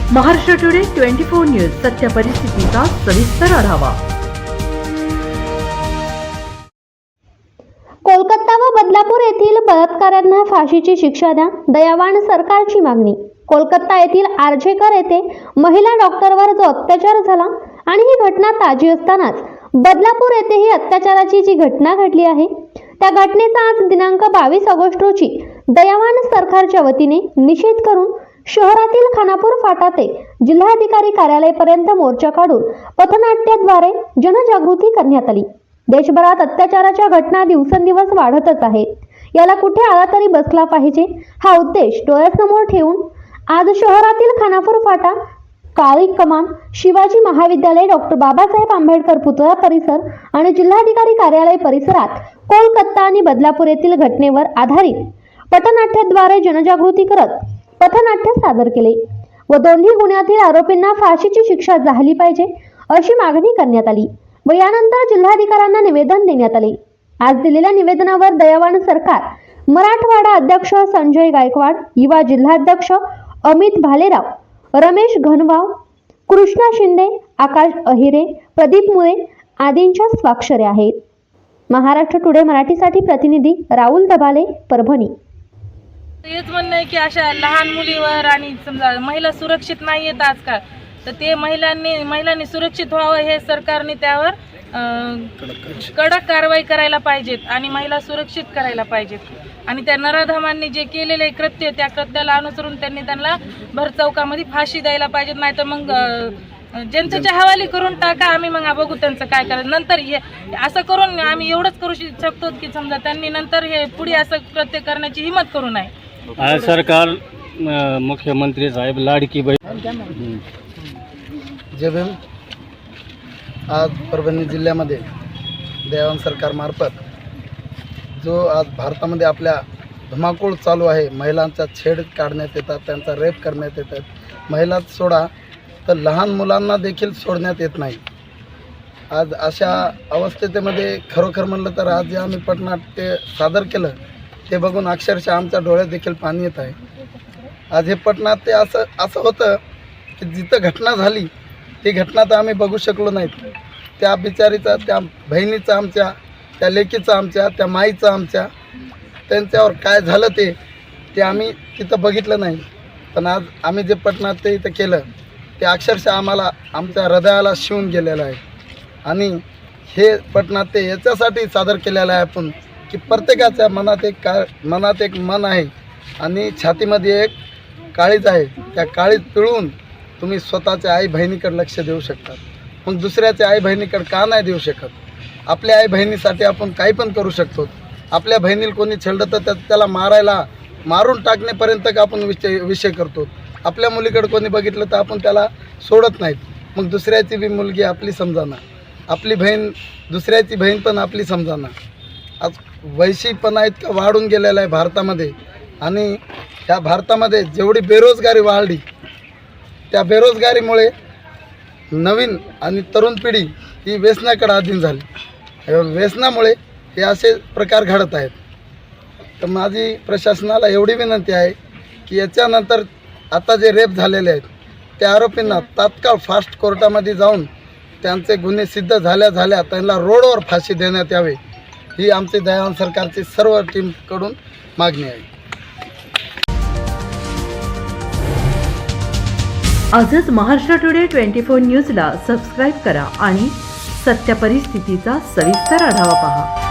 Maharashtra today 24 news सत्य परिस्थितीचा सविस्तर आढावा। कोलकाता व बदलापूर येथील बलात्काऱ्यांना फाशीची शिक्षा द्या, दयावान सरकारची मागणी। कोलकाता येथील आर्जेकर येथे महिला डॉक्टरवर जो अत्याचार झाला आणि ही घटना ताजी असतानाच बदलापूर येथेही अत्याचाराची जी घटना घडली आहे, त्या घटनेचा आज दिनांक 22 ऑगस्ट रोजी दयावान सरकारच्या वतीने निषेध करून शहरातील खानापूर फाटा ते जिल्हाधिकारी कार्यालयापर्यंत मोर्चा काढून पथनाट्याद्वारे जनजागृती करण्यात आली। देशभरात अत्याचाराच्या घटना दिवसेंदिवस वाढतच आहेत, याला कुठे आळा तरी बसला पाहिजे हा उद्देश डोळ्यासमोर ठेवून आज शहरातील खानापूर फाटा, काळी कमान, शिवाजी महाविद्यालय, डॉक्टर बाबासाहेब आंबेडकर पुतळा परिसर आणि जिल्हाधिकारी कार्यालय परिसरात कोलकाता आणि बदलापूर येथील घटनेवर आधारित पथनाट्याद्वारे जनजागृती करत पथनाट्य सादर केले व दोन्ही गुन्ह्यातील आरोपींना फाशीची शिक्षा झाली पाहिजे अशी मागणी करण्यात आली व यानंतर जिल्हाधिकाऱ्यांना निवेदन देण्यात आले। आज दिलेल्या निवेदनावर दयावान सरकार मराठवाडा अध्यक्ष संजय गायकवाड, युवा जिल्हाध्यक्ष अमित भालेराव, रमेश घनवाव, कृष्णा शिंदे, आकाश अहिरे, प्रदीप मुळे आदींच्या स्वाक्षऱ्या आहेत। महाराष्ट्र टुडे मराठीसाठी प्रतिनिधी राहुल दबाले, परभणी। हेच म्हणणं आहे की अशा लहान मुलीवर आणि समजा महिला सुरक्षित नाही आहेत आजकाल, तर ते महिलांनी सुरक्षित व्हावं हे सरकारने त्यावर कडक कारवाई करायला पाहिजेत आणि महिला सुरक्षित करायला पाहिजेत। आणि त्या नराधमांनी जे केलेले कृत्य, त्या कृत्याला अनुसरून त्यांना भर चौकामध्ये फाशी द्यायला पाहिजेत, नाहीतर मग जनतेच्या हवाली करून टाका, आम्ही मग बघू त्यांचं काय करायचं नंतर। हे असं करून आम्ही एवढंच करू शकतो की समजा त्यांनी नंतर हे पुढे असं कृत्य करण्याची हिम्मत करू नये। आज सरकार मुख्यमंत्री साहेब लाडकी बहीण जय भीम। आज परभणी जिल्ह्यामध्ये दयावान सरकारमार्फत जो आज भारतामध्ये आपल्या धुमाकूळ चालू आहे, महिलांचा छेड काढण्यात येतात, त्यांचा रेप करण्यात येतात, महिलाच सोडा तर लहान मुलांना देखील सोडण्यात येत नाही। आज अशा अवस्थेमध्ये खरोखर म्हणलं तर आज जे आम्ही पथनाट्य सादर केलं ते बघून अक्षरशः आमच्या डोळ्यात देखील पाणी येत आहे। आज हे पथनाट्य असं होतं की जिथं घटना झाली ती घटना तर आम्ही बघू शकलो नाहीत, त्या बिचारीचा, त्या बहिणीचा आमच्या, त्या लेकीचा आमच्या, त्या माईचा आमच्या, त्यांच्यावर काय झालं ते आम्ही तिथं बघितलं नाही। पण आज आम्ही जे पथनाट्य इथं केलं ते अक्षरशः आम्हाला आमच्या हृदयाला शिवून गेलेलं आहे। आणि हे पथनाट्य याच्यासाठी सादर केलेलं आहे आपण की प्रत्येकाच्या मनात एक मन आहे आणि छातीमध्ये एक काळीज आहे, त्या काळीज पिळून तुम्ही स्वतःच्या आई बहिणीकडे लक्ष देऊ शकता, मग दुसऱ्याच्या आई बहिणीकडे का नाही देऊ शकत? आपल्या आई बहिणीसाठी आपण काही पण करू शकतो। आपल्या बहिणीला कोणी छेडलं तर त्याला मारून टाकण्यापर्यंत का आपण विषय करतो। आपल्या मुलीकडे कोणी बघितलं तर आपण त्याला सोडत नाहीत, मग दुसऱ्याची बी मुलगी आपली समजाना, आपली बहीण दुसऱ्याची बहीण पण आपली समजाना। आज वैशीपणा इतका वाढून गेलेला आहे भारतामध्ये, आणि ह्या भारतामध्ये जेवढी बेरोजगारी वाढली त्या बेरोजगारीमुळे नवीन आणि तरुण पिढी ही व्यसनाकडे अधीन झाली। व्यसनामुळे हे असे प्रकार घडत आहेत। तर माझी प्रशासनाला एवढी विनंती आहे की याच्यानंतर आता जे रेप झालेले आहेत त्या आरोपींना तात्काळ फास्ट कोर्टामध्ये जाऊन त्यांचे गुन्हे सिद्ध झाल्या त्यांना रोडवर फाशी देण्यात यावे, ही आमची दयावान सरकारची सर्व टीमकडून मागणी आहे। आजच महाराष्ट्र टुडे 24 न्यूजला सबस्क्राईब करा आणि सत्य परिस्थितीचा सविस्तर आढावा पहा।